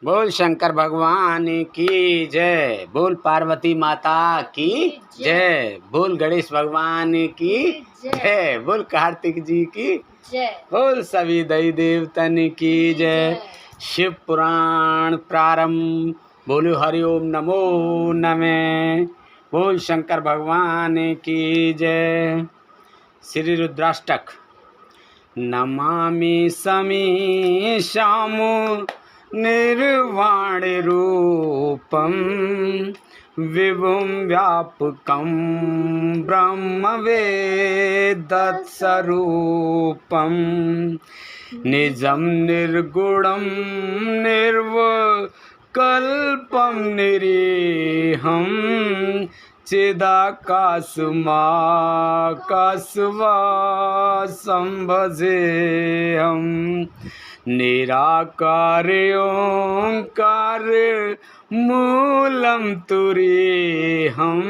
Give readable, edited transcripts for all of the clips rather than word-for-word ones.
बोल शंकर भगवान की जय। बोल पार्वती माता की जय। बोल गणेश भगवान की जय। बोल कार्तिक जी की जय। बोल सभी देवी देवतन की जय। शिव पुराण प्रारंभ। बोलो हरिओम नमो नमः। बोल शंकर भगवान की जय। श्री रुद्राष्टक। नमामि समीशाम निर्वाण रूपम विभुं व्यापकं ब्रह्मवेदत्स्वरूपं निजं निर्गुणं निर्विकल्पं निरीहं चिदाकाशमाकाशवासं भजेऽहम् निराकार ओंकार मूलं तुरीहं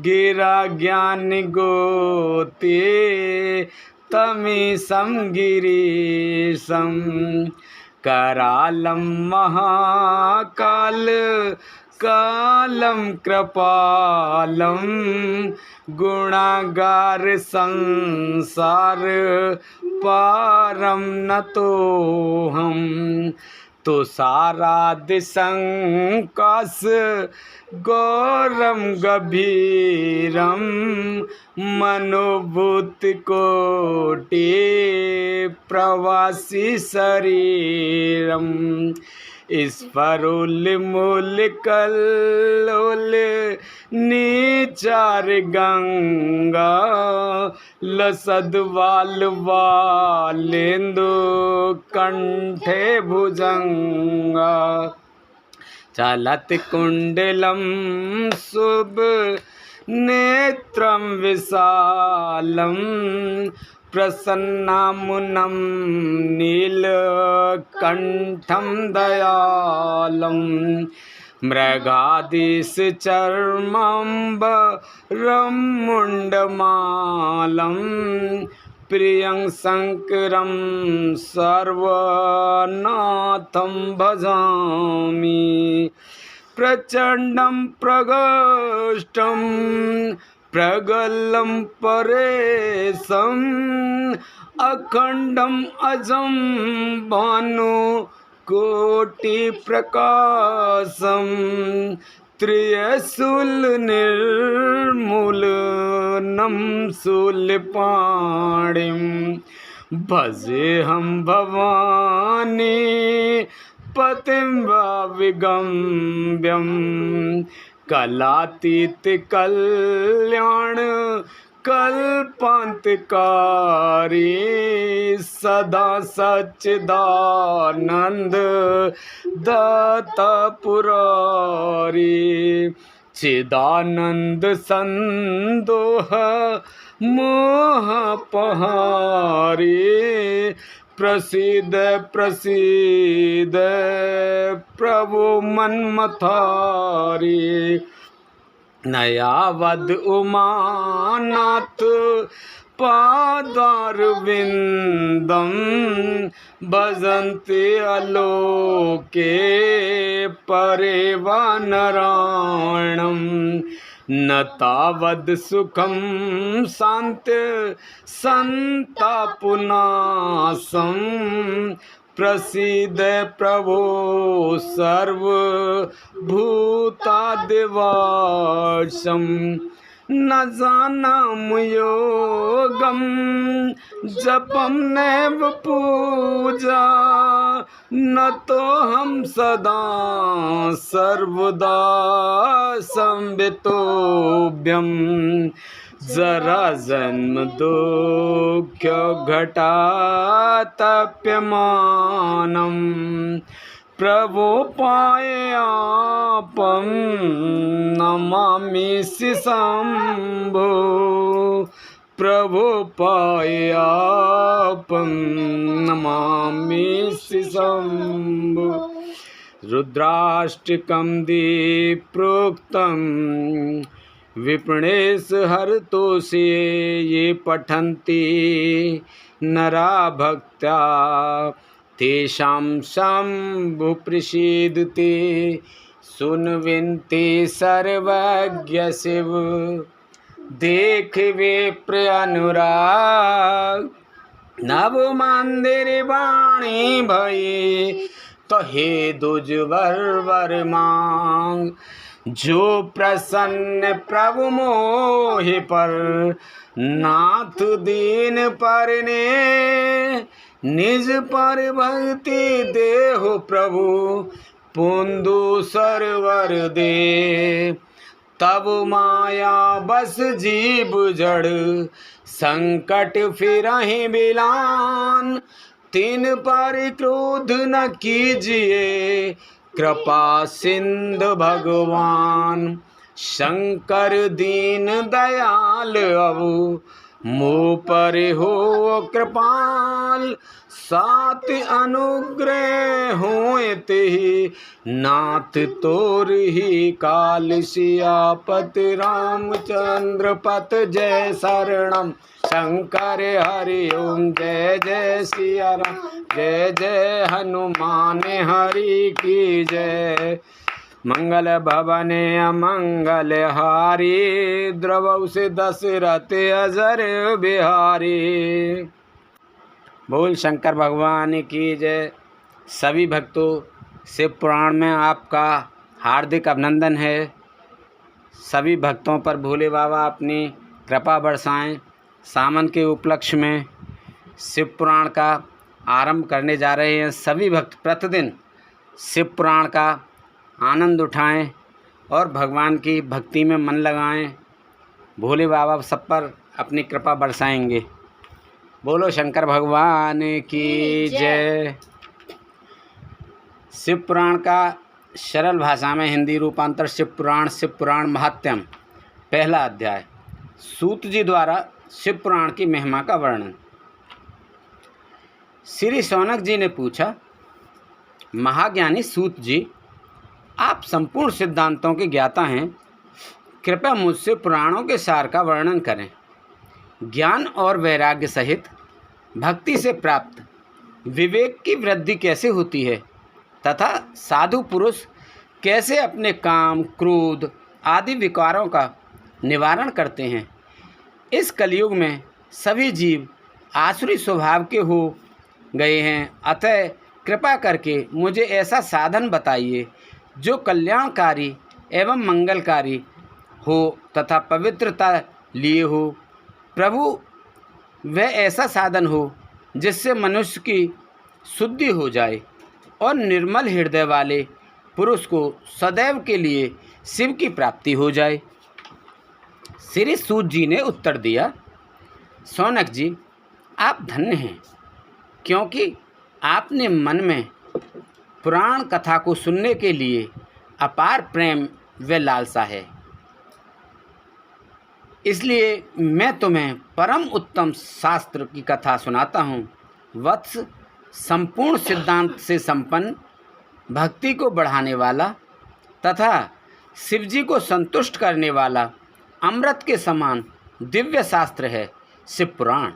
गिरा ज्ञान गोते तमीशं गिरीशं करालं महाकाल कालं कृपालं गुणागार संसार पारं नतोऽहं तुषारादि संकाश गौरं गभीरं मनोभूत कोटि प्रवासी शरीरं स्फुरन्मूल कल्लोल नीचार गंगा लसद्वाल वालेन्दु कंठे भुजंगा चलत कुंडलं शुभ नेत्रं विशालं प्रसन्नामुनं नीलकण्ठं दयालं मृगादिश चर्माम्बरं मुण्डमालं प्रियं शङ्करं सर्वनाथं भजामि प्रचण्डं प्रगोष्ठं प्रगल्लं परेशम् अखण्डम् अजं भानु कोटिप्रकाशं त्रिशूल निर्मूलनं शूलपाणिं भजेऽहं भवानी पतिं विगम्यं कलातीत कल्याण कल्पांतकारी सदा सच्चिदानंद दाता पुरारी चिदानंद संदोह मोह पहारी प्रसीद प्रसीद प्रभु मन्मथारी नयावद उमानाथ पादारविंदं भजन्ते अलोके परेवानरायणं न तावद सुखं शान्ति संतापनाशं प्रसीद प्रभो सर्वभूतादिवासं न जानामि योगं जपं नैव पूजा न तोऽहं सदा सर्वदा संवितोऽभ्यं जरा जन्म दुःख घटा तप्यमानं प्रभो पायापं नमामि शंभो प्रभो पायापं नमामि शंभो रुद्राष्टकं प्रोक्तं विप्रणेश हरतोषे ये पठन्ति नरा भक्त्या तेषां शंभु प्रसीदते सुन विनती सर्वज्ञ शिव देख विप्र अनुराग नव मंदिर वाणी भये तो हे दुजवर वर मांग जो प्रसन्न प्रभु मोहि पर नाथ दीन पर ने निज पर भक्ति देहो प्रभु पुंदु सरवर दे तब माया बस जीव जड़ संकट फिरहि बिलान तिन पर क्रोध न कीजिए कृपा सिंधु भगवान शंकर दीन दयाल अबु मुँह पर हो कृपाल सात अनुग्रह होत ही नाथ तोर ही काल सियापत रामचंद्र पत जय शरणम शंकर हरि ओम जय जय सिया राम जय जय हनुमान हरि की जय मंगल भवने अमंगल हारी द्रवौ से दशरथ अजर बिहारी। बोल शंकर भगवान की जय। सभी भक्तों शिव पुराण में आपका हार्दिक अभिनंदन है। सभी भक्तों पर भोले बाबा अपनी कृपा बरसाएं। सावन के उपलक्ष्य में शिव पुराण का आरंभ करने जा रहे हैं। सभी भक्त प्रतिदिन शिव पुराण का आनंद उठाएं और भगवान की भक्ति में मन लगाएं। भोले बाबा सब पर अपनी कृपा बरसाएंगे। बोलो शंकर भगवान की जय। शिव पुराण का सरल भाषा में हिंदी रूपांतर शिव पुराण महात्म्यम। पहला अध्याय। सूत जी द्वारा शिव पुराण की महिमा का वर्णन। श्री शौनक जी ने पूछा, महाज्ञानी सूत जी, आप संपूर्ण सिद्धांतों के ज्ञाता हैं, कृपया मुझसे पुराणों के सार का वर्णन करें। ज्ञान और वैराग्य सहित भक्ति से प्राप्त विवेक की वृद्धि कैसे होती है तथा साधु पुरुष कैसे अपने काम क्रोध आदि विकारों का निवारण करते हैं। इस कलयुग में सभी जीव आसुरी स्वभाव के हो गए हैं, अतः कृपा करके मुझे ऐसा साधन बताइए जो कल्याणकारी एवं मंगलकारी हो तथा पवित्रता लिए हो। प्रभु, वह ऐसा साधन हो जिससे मनुष्य की शुद्धि हो जाए और निर्मल हृदय वाले पुरुष को सदैव के लिए शिव की प्राप्ति हो जाए। श्री सूत जी ने उत्तर दिया, शौनक जी, आप धन्य हैं, क्योंकि आपने मन में पुराण कथा को सुनने के लिए अपार प्रेम व लालसा है। इसलिए मैं तुम्हें परम उत्तम शास्त्र की कथा सुनाता हूँ। वत्स, संपूर्ण सिद्धांत से संपन्न, भक्ति को बढ़ाने वाला तथा शिवजी को संतुष्ट करने वाला अमृत के समान दिव्य शास्त्र है शिव पुराण।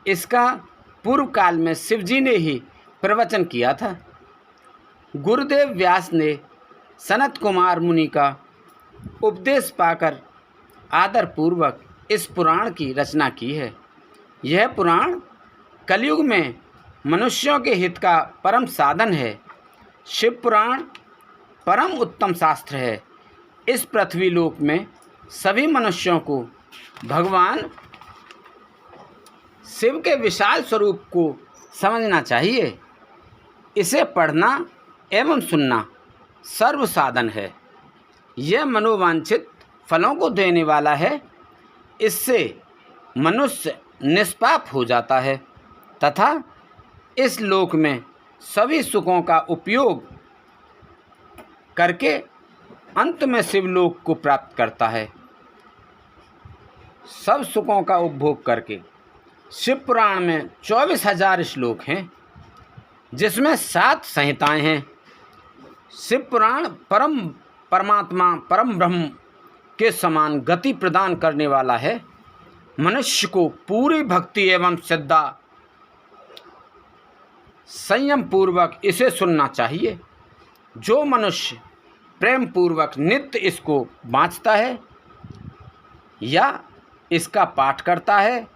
इसका पूर्व काल में शिवजी ने ही प्रवचन किया था। गुरुदेव व्यास ने सनत कुमार मुनि का उपदेश पाकर आदरपूर्वक इस पुराण की रचना की है। यह पुराण कलयुग में मनुष्यों के हित का परम साधन है। शिव पुराण परम उत्तम शास्त्र है। इस पृथ्वी लोक में सभी मनुष्यों को भगवान शिव के विशाल स्वरूप को समझना चाहिए। इसे पढ़ना एवं सुनना सर्व साधन है। यह मनोवांछित फलों को देने वाला है। इससे मनुष्य निष्पाप हो जाता है तथा इस लोक में सभी सुखों का उपयोग करके अंत में शिवलोक को प्राप्त करता है। सब सुखों का उपभोग करके। शिव पुराण में 24,000 श्लोक हैं, जिसमें 7 संहिताएं हैं। शिव पुराण परमात्मा परम ब्रह्म के समान गति प्रदान करने वाला है। मनुष्य को पूरी भक्ति एवं संयम पूर्वक इसे सुनना चाहिए। जो मनुष्य प्रेम पूर्वक नित्य इसको बाँचता है या इसका पाठ करता है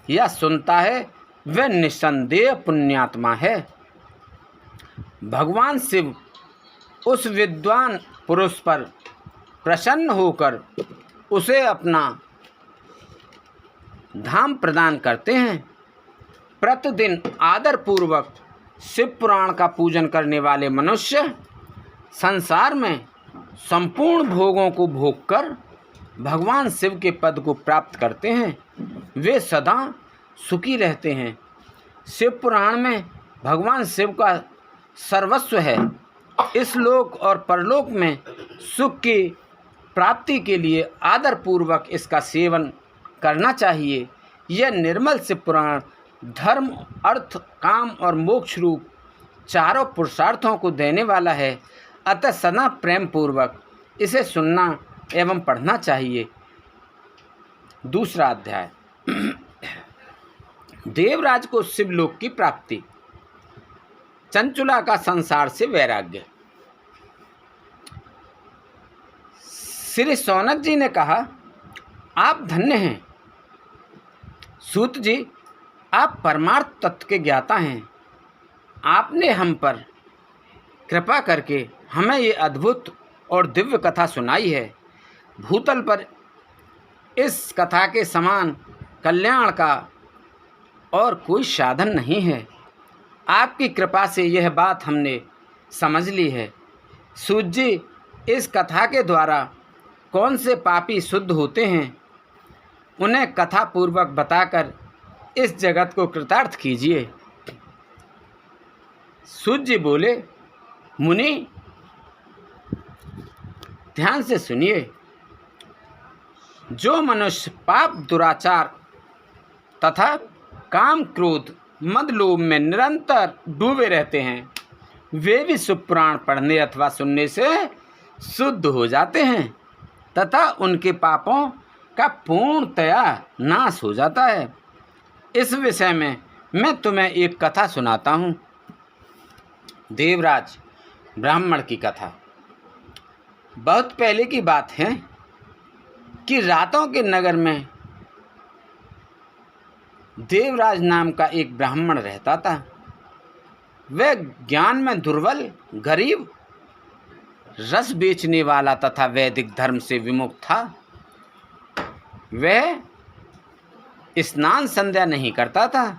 या सुनता है, वह निस्संदेह पुण्यात्मा है। भगवान शिव उस विद्वान पुरुष पर प्रसन्न होकर उसे अपना धाम प्रदान करते हैं। प्रतिदिन आदर पूर्वक शिव पुराण का पूजन करने वाले मनुष्य संसार में संपूर्ण भोगों को भोगकर भगवान शिव के पद को प्राप्त करते हैं। वे सदा सुखी रहते हैं। शिव पुराण में भगवान शिव का सर्वस्व है। इस लोक और परलोक में सुख की प्राप्ति के लिए आदर पूर्वक इसका सेवन करना चाहिए। यह निर्मल शिव पुराण धर्म, अर्थ, काम और मोक्ष रूप चारों पुरुषार्थों को देने वाला है। अतः सदा प्रेम पूर्वक इसे सुनना एवं पढ़ना चाहिए। दूसरा अध्याय। देवराज को शिवलोक की प्राप्ति। चंचुला का संसार से वैराग्य। श्री शौनक जी ने कहा, आप धन्य हैं सूत जी, आप परमार्थ तत्व के ज्ञाता हैं। आपने हम पर कृपा करके हमें ये अद्भुत और दिव्य कथा सुनाई है। भूतल पर इस कथा के समान कल्याण का और कोई साधन नहीं है। आपकी कृपा से यह बात हमने समझ ली है। सूत जी, इस कथा के द्वारा कौन से पापी शुद्ध होते हैं, उन्हें कथा पूर्वक बताकर इस जगत को कृतार्थ कीजिए। सूत जी बोले, मुनि ध्यान से सुनिए। जो मनुष्य पाप, दुराचार तथा काम, क्रोध, मद, लोभ में निरंतर डूबे रहते हैं, वे भी शिव पुराण पढ़ने अथवा सुनने से शुद्ध हो जाते हैं तथा उनके पापों का पूर्णतया नाश हो जाता है। इस विषय में मैं तुम्हें एक कथा सुनाता हूँ। देवराज ब्राह्मण की कथा। बहुत पहले की बात है कि रातों के नगर में देवराज नाम का एक ब्राह्मण रहता था। वह ज्ञान में दुर्बल, गरीब, रस बेचने वाला तथा वैदिक धर्म से विमुक्त था। वह स्नान संध्या नहीं करता था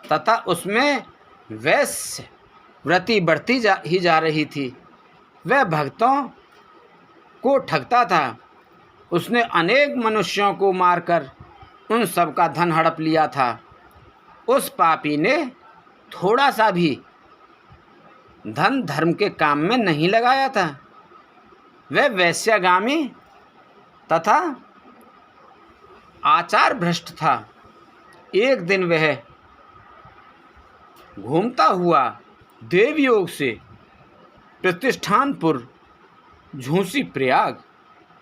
तथा उसमें वैश्य व्रति बढ़ती ही जा रही थी। वह भक्तों को ठगता था। उसने अनेक मनुष्यों को मारकर उन सब का धन हड़प लिया था। उस पापी ने थोड़ा सा भी धन धर्म के काम में नहीं लगाया था। वह वैश्यगामी तथा आचार भ्रष्ट था। एक दिन वह घूमता हुआ देवयोग से प्रतिष्ठानपुर झूसी प्रयाग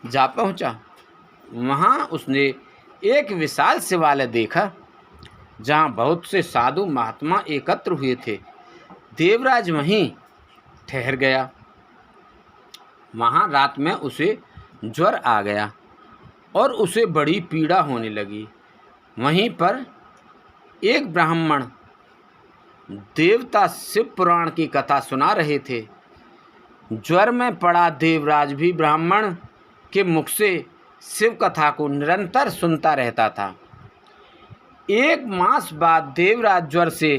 जा पहुंचा। वहां उसने एक विशाल शिवालय देखा जहां बहुत से साधु महात्मा एकत्र हुए थे। देवराज वहीं ठहर गया। वहां रात में उसे ज्वर आ गया और उसे बड़ी पीड़ा होने लगी। वहीं पर एक ब्राह्मण देवता शिव पुराण की कथा सुना रहे थे। ज्वर में पड़ा देवराज भी ब्राह्मण के मुख से शिव कथा को निरंतर सुनता रहता था। एक मास बाद देवराज ज्वर से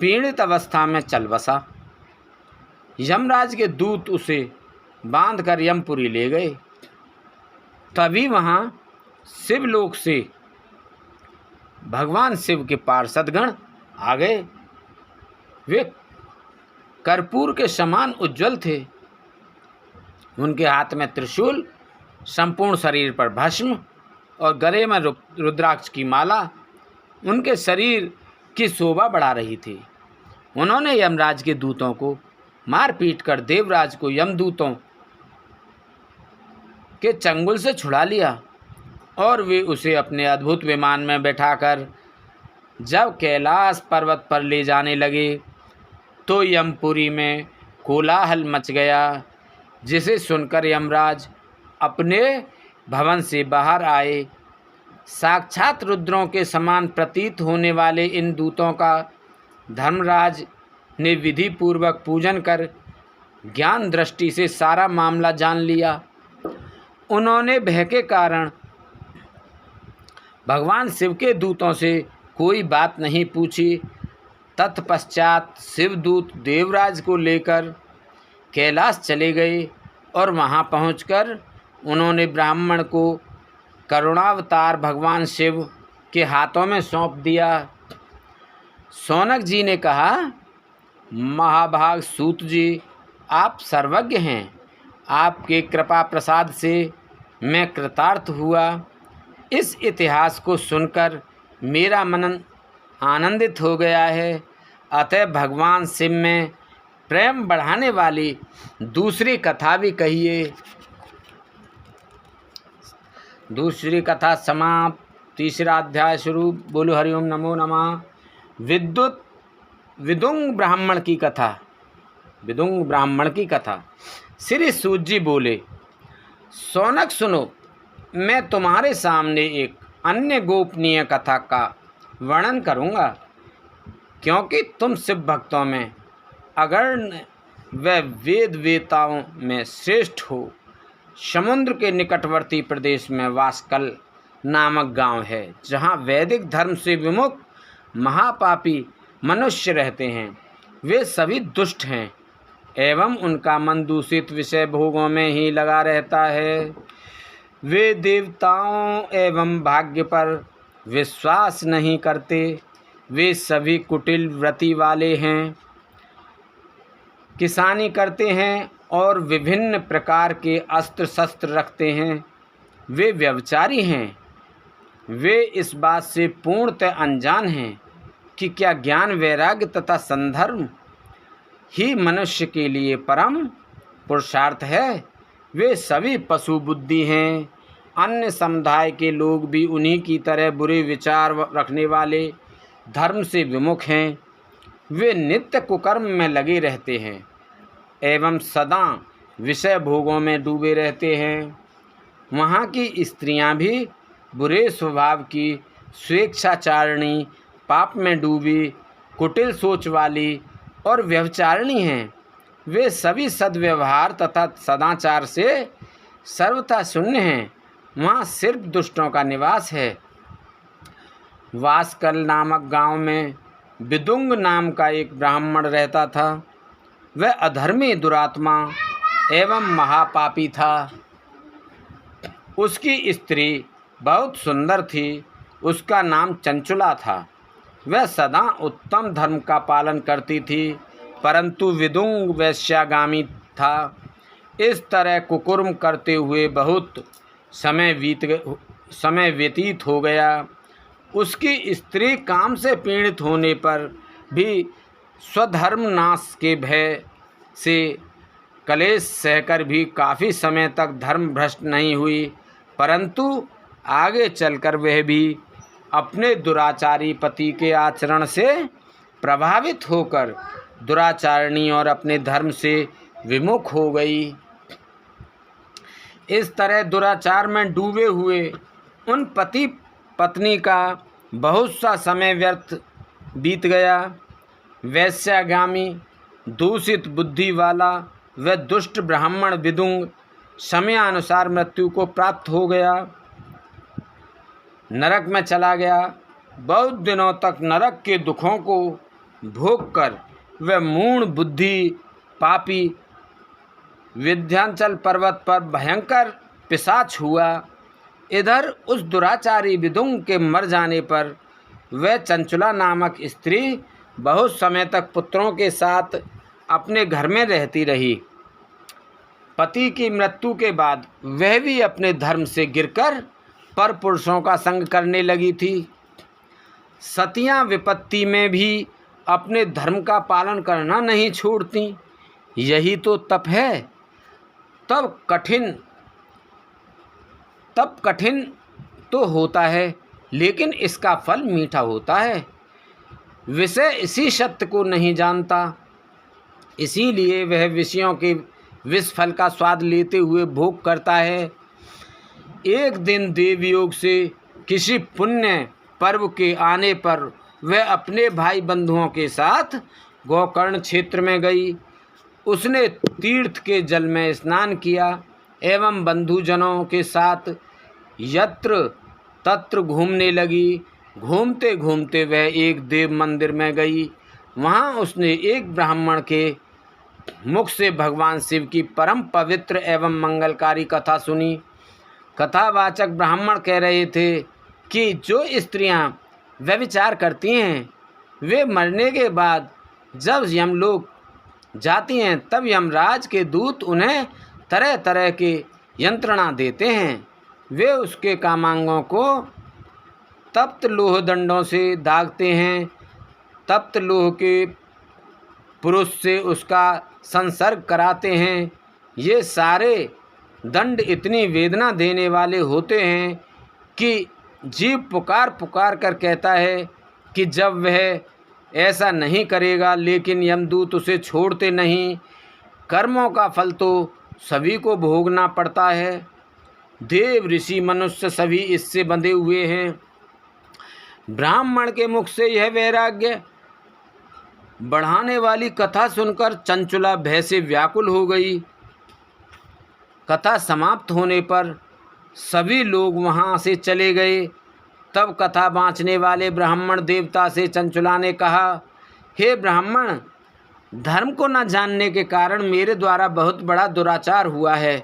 पीड़ित अवस्था में चल बसा। यमराज के दूत उसे बांधकर यमपुरी ले गए। तभी वहाँ शिवलोक से भगवान शिव के पार्षदगण आ गए। वे कर्पूर के समान उज्जवल थे। उनके हाथ में त्रिशूल, संपूर्ण शरीर पर भस्म और गले में रुद्राक्ष की माला उनके शरीर की शोभा बढ़ा रही थी। उन्होंने यमराज के दूतों को मार पीट कर देवराज को यमदूतों के चंगुल से छुड़ा लिया और वे उसे अपने अद्भुत विमान में बैठाकर जब कैलाश पर्वत पर ले जाने लगे तो यमपुरी में कोलाहल मच गया, जिसे सुनकर यमराज अपने भवन से बाहर आए। साक्षात रुद्रों के समान प्रतीत होने वाले इन दूतों का धर्मराज ने विधि पूर्वक पूजन कर ज्ञान दृष्टि से सारा मामला जान लिया। उन्होंने भय के कारण भगवान शिव के दूतों से कोई बात नहीं पूछी। तत्पश्चात शिवदूत देवराज को लेकर कैलाश चले गए और वहां पहुंचकर उन्होंने ब्राह्मण को करुणावतार भगवान शिव के हाथों में सौंप दिया। शौनक जी ने कहा, महाभाग सूत जी, आप सर्वज्ञ हैं। आपके कृपा प्रसाद से मैं कृतार्थ हुआ। इस इतिहास को सुनकर मेरा मन आनंदित हो गया है। अतः भगवान शिव में प्रेम बढ़ाने वाली दूसरी कथा भी कहिए। दूसरी कथा समाप्त। तीसरा अध्याय शुरू। बोलो हरिओम नमो नमः। विदुंग ब्राह्मण की कथा। विदुंग ब्राह्मण की कथा। श्री सूत जी बोले, शौनक सुनो, मैं तुम्हारे सामने एक अन्य गोपनीय कथा का वर्णन करूँगा, क्योंकि तुम शिव भक्तों में अग्रणी व वेद वेताओं में श्रेष्ठ हो। समुद्र के निकटवर्ती प्रदेश में वास्कल नामक गांव है, जहां वैदिक धर्म से विमुख महापापी मनुष्य रहते हैं। वे सभी दुष्ट हैं एवं उनका मन दूषित विषय भोगों में ही लगा रहता है। वे देवताओं एवं भाग्य पर विश्वास नहीं करते। वे सभी कुटिल वृत्ति वाले हैं, किसानी करते हैं और विभिन्न प्रकार के अस्त्र शस्त्र रखते हैं। वे व्यभिचारी हैं। वे इस बात से पूर्णतः अनजान हैं कि क्या ज्ञान, वैराग्य तथा संधर्म ही मनुष्य के लिए परम पुरुषार्थ है। वे सभी पशु बुद्धि हैं। अन्य समुदाय के लोग भी उन्हीं की तरह बुरे विचार रखने वाले, धर्म से विमुख हैं। वे नित्य कुकर्म में लगे रहते हैं एवं सदा विषय भोगों में डूबे रहते हैं। वहाँ की स्त्रियाँ भी बुरे स्वभाव की, स्वेच्छाचारिणी, पाप में डूबी, कुटिल सोच वाली और व्यभिचारिणी हैं। वे सभी सद्व्यवहार तथा सदाचार से सर्वथा शून्य हैं। वहाँ सिर्फ दुष्टों का निवास है। वास्कल नामक गांव में विदुंग नाम का एक ब्राह्मण रहता था। वह अधर्मी, दुरात्मा एवं महापापी था। उसकी स्त्री बहुत सुंदर थी। उसका नाम चंचुला था। वह सदा उत्तम धर्म का पालन करती थी, परंतु विदुंग वैश्यागामी था। इस तरह कुकर्म करते हुए बहुत समय व्यतीत हो गया। उसकी स्त्री काम से पीड़ित होने पर भी स्वधर्म नाश के भय से कलेश सहकर भी काफ़ी समय तक धर्म भ्रष्ट नहीं हुई, परंतु आगे चलकर वह भी अपने दुराचारी पति के आचरण से प्रभावित होकर दुराचारिणी और अपने धर्म से विमुख हो गई। इस तरह दुराचार में डूबे हुए उन पति पत्नी का बहुत सा समय व्यर्थ बीत गया। वैश्यागामी, दूषित बुद्धि वाला वह दुष्ट ब्राह्मण विदुंग समयानुसार मृत्यु को प्राप्त हो गया, नरक में चला गया। बहुत दिनों तक नरक के दुखों को भोगकर वह मूढ़ बुद्धि पापी विंध्याचल पर्वत पर भयंकर पिशाच हुआ। इधर उस दुराचारी विदुंग के मर जाने पर वह चंचुला नामक स्त्री बहुत समय तक पुत्रों के साथ अपने घर में रहती रही। पति की मृत्यु के बाद वह भी अपने धर्म से गिरकर पर पुरुषों का संग करने लगी थी। सतियां विपत्ति में भी अपने धर्म का पालन करना नहीं छोड़ती। यही तो तप है। तब कठिन तो होता है, लेकिन इसका फल मीठा होता है। विषय इसी सत्य को नहीं जानता। इसीलिए वह विषयों के विष फल का स्वाद लेते हुए भोग करता है। एक दिन देवयोग से किसी पुण्य पर्व के आने पर वह अपने भाई बंधुओं के साथ गोकर्ण क्षेत्र में गई। उसने तीर्थ के जल में स्नान किया एवं बंधुजनों के साथ यत्र तत्र घूमने लगी। घूमते घूमते वह एक देव मंदिर में गई। वहाँ उसने एक ब्राह्मण के मुख से भगवान शिव की परम पवित्र एवं मंगलकारी कथा सुनी। कथावाचक ब्राह्मण कह रहे थे कि जो स्त्रियां व्यभिचार करती हैं वे मरने के बाद जब यमलोक जाती हैं तब यमराज के दूत उन्हें तरह तरह के यंत्रणा देते हैं। वे उसके कामांगों को तप्त लोह दंडों से दागते हैं। तप्त लोह के पुरुष से उसका संसर्ग कराते हैं। ये सारे दंड इतनी वेदना देने वाले होते हैं कि जीव पुकार पुकार कर कहता है कि जब वह ऐसा नहीं करेगा, लेकिन यमदूत उसे छोड़ते नहीं। कर्मों का फल तो सभी को भोगना पड़ता है। देव ऋषि मनुष्य सभी इससे बंधे हुए हैं। ब्राह्मण के मुख से यह वैराग्य बढ़ाने वाली कथा सुनकर चंचुला भय से व्याकुल हो गई। कथा समाप्त होने पर सभी लोग वहाँ से चले गए। तब कथा बाँचने वाले ब्राह्मण देवता से चंचुला ने कहा, हे ब्राह्मण, धर्म को न जानने के कारण मेरे द्वारा बहुत बड़ा दुराचार हुआ है।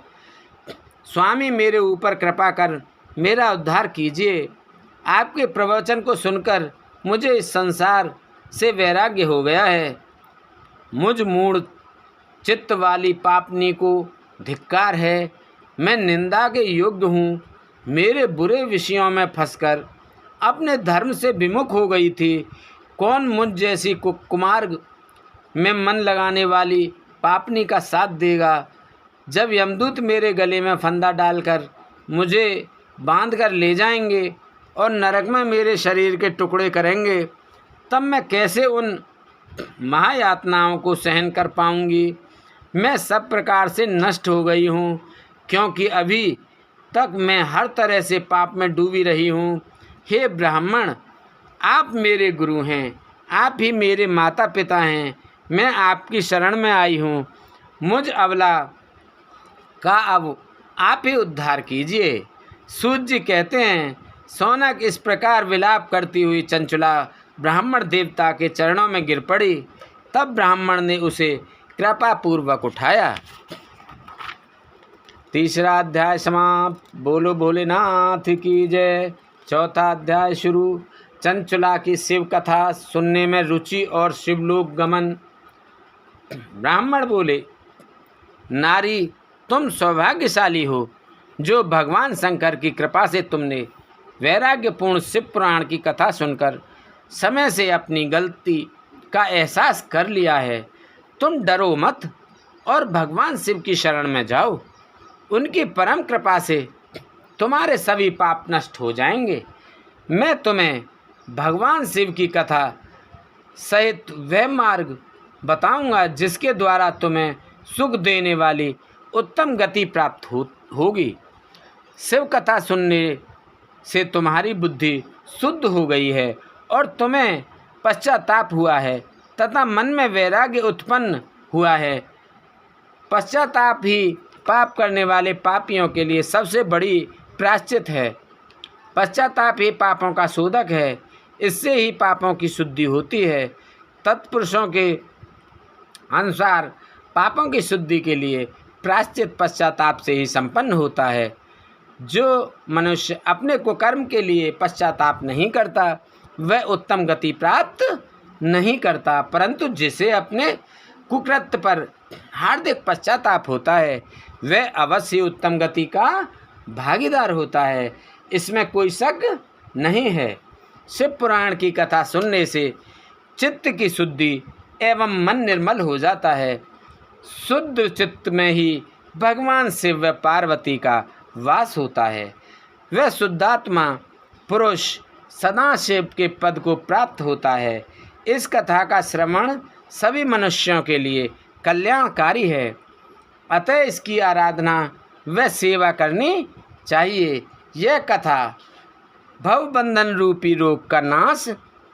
स्वामी मेरे ऊपर कृपा कर मेरा उद्धार कीजिए। आपके प्रवचन को सुनकर मुझे इस संसार से वैराग्य हो गया है। मुझ मूढ़ चित्त वाली पापनी को धिक्कार है। मैं निंदा के योग्य हूँ। मेरे बुरे विषयों में फंसकर अपने धर्म से विमुख हो गई थी। कौन मुझ जैसी कुमार्ग में मन लगाने वाली पापनी का साथ देगा। जब यमदूत मेरे गले में फंदा डालकर मुझे बांध कर ले जाएंगे और नरक में मेरे शरीर के टुकड़े करेंगे, तब मैं कैसे उन महायातनाओं को सहन कर पाऊंगी। मैं सब प्रकार से नष्ट हो गई हूँ, क्योंकि अभी तक मैं हर तरह से पाप में डूबी रही हूँ। हे ब्राह्मण, आप मेरे गुरु हैं, आप ही मेरे माता पिता हैं। मैं आपकी शरण में आई हूँ। मुझ अबला का अब आप ही उद्धार कीजिए। सूत जी कहते हैं, सौनक इस प्रकार विलाप करती हुई चंचुला ब्राह्मण देवता के चरणों में गिर पड़ी। तब ब्राह्मण ने उसे कृपा पूर्वक उठाया। तीसरा अध्याय समाप्त। बोलो भोलेनाथ की जय। चौथा अध्याय शुरू। चंचुला की शिव कथा सुनने में रुचि और शिवलोक गमन। ब्राह्मण बोले, नारी, तुम सौभाग्यशाली हो जो भगवान शंकर की कृपा से तुमने वैराग्यपूर्ण शिव पुराण की कथा सुनकर समय से अपनी गलती का एहसास कर लिया है। तुम डरो मत और भगवान शिव की शरण में जाओ। उनकी परम कृपा से तुम्हारे सभी पाप नष्ट हो जाएंगे। मैं तुम्हें भगवान शिव की कथा सहित वह मार्ग बताऊंगा जिसके द्वारा तुम्हें सुख देने वाली उत्तम गति प्राप्त होगी। शिव कथा सुनने से तुम्हारी बुद्धि शुद्ध हो गई है और तुम्हें पश्चाताप हुआ है तथा मन में वैराग्य उत्पन्न हुआ है। पश्चाताप ही पाप करने वाले पापियों के लिए सबसे बड़ी प्रायश्चित है। पश्चाताप ही पापों का शोधक है। इससे ही पापों की शुद्धि होती है। तत्पुरुषों के अनुसार पापों की शुद्धि के लिए प्रायश्चित पश्चाताप से ही संपन्न होता है। जो मनुष्य अपने कुकर्म के लिए पश्चाताप नहीं करता वह उत्तम गति प्राप्त नहीं करता, परंतु जिसे अपने कुकृत्य पर हार्दिक पश्चाताप होता है वह अवश्य उत्तम गति का भागीदार होता है। इसमें कोई शक नहीं है। शिव पुराण की कथा सुनने से चित्त की शुद्धि एवं मन निर्मल हो जाता है। शुद्ध चित्त में ही भगवान शिव व पार्वती का वास होता है। वह शुद्धात्मा पुरुष सदा शिव के पद को प्राप्त होता है। इस कथा का श्रवण सभी मनुष्यों के लिए कल्याणकारी है, अतः इसकी आराधना व सेवा करनी चाहिए। यह कथा भवबंधन रूपी रोग का नाश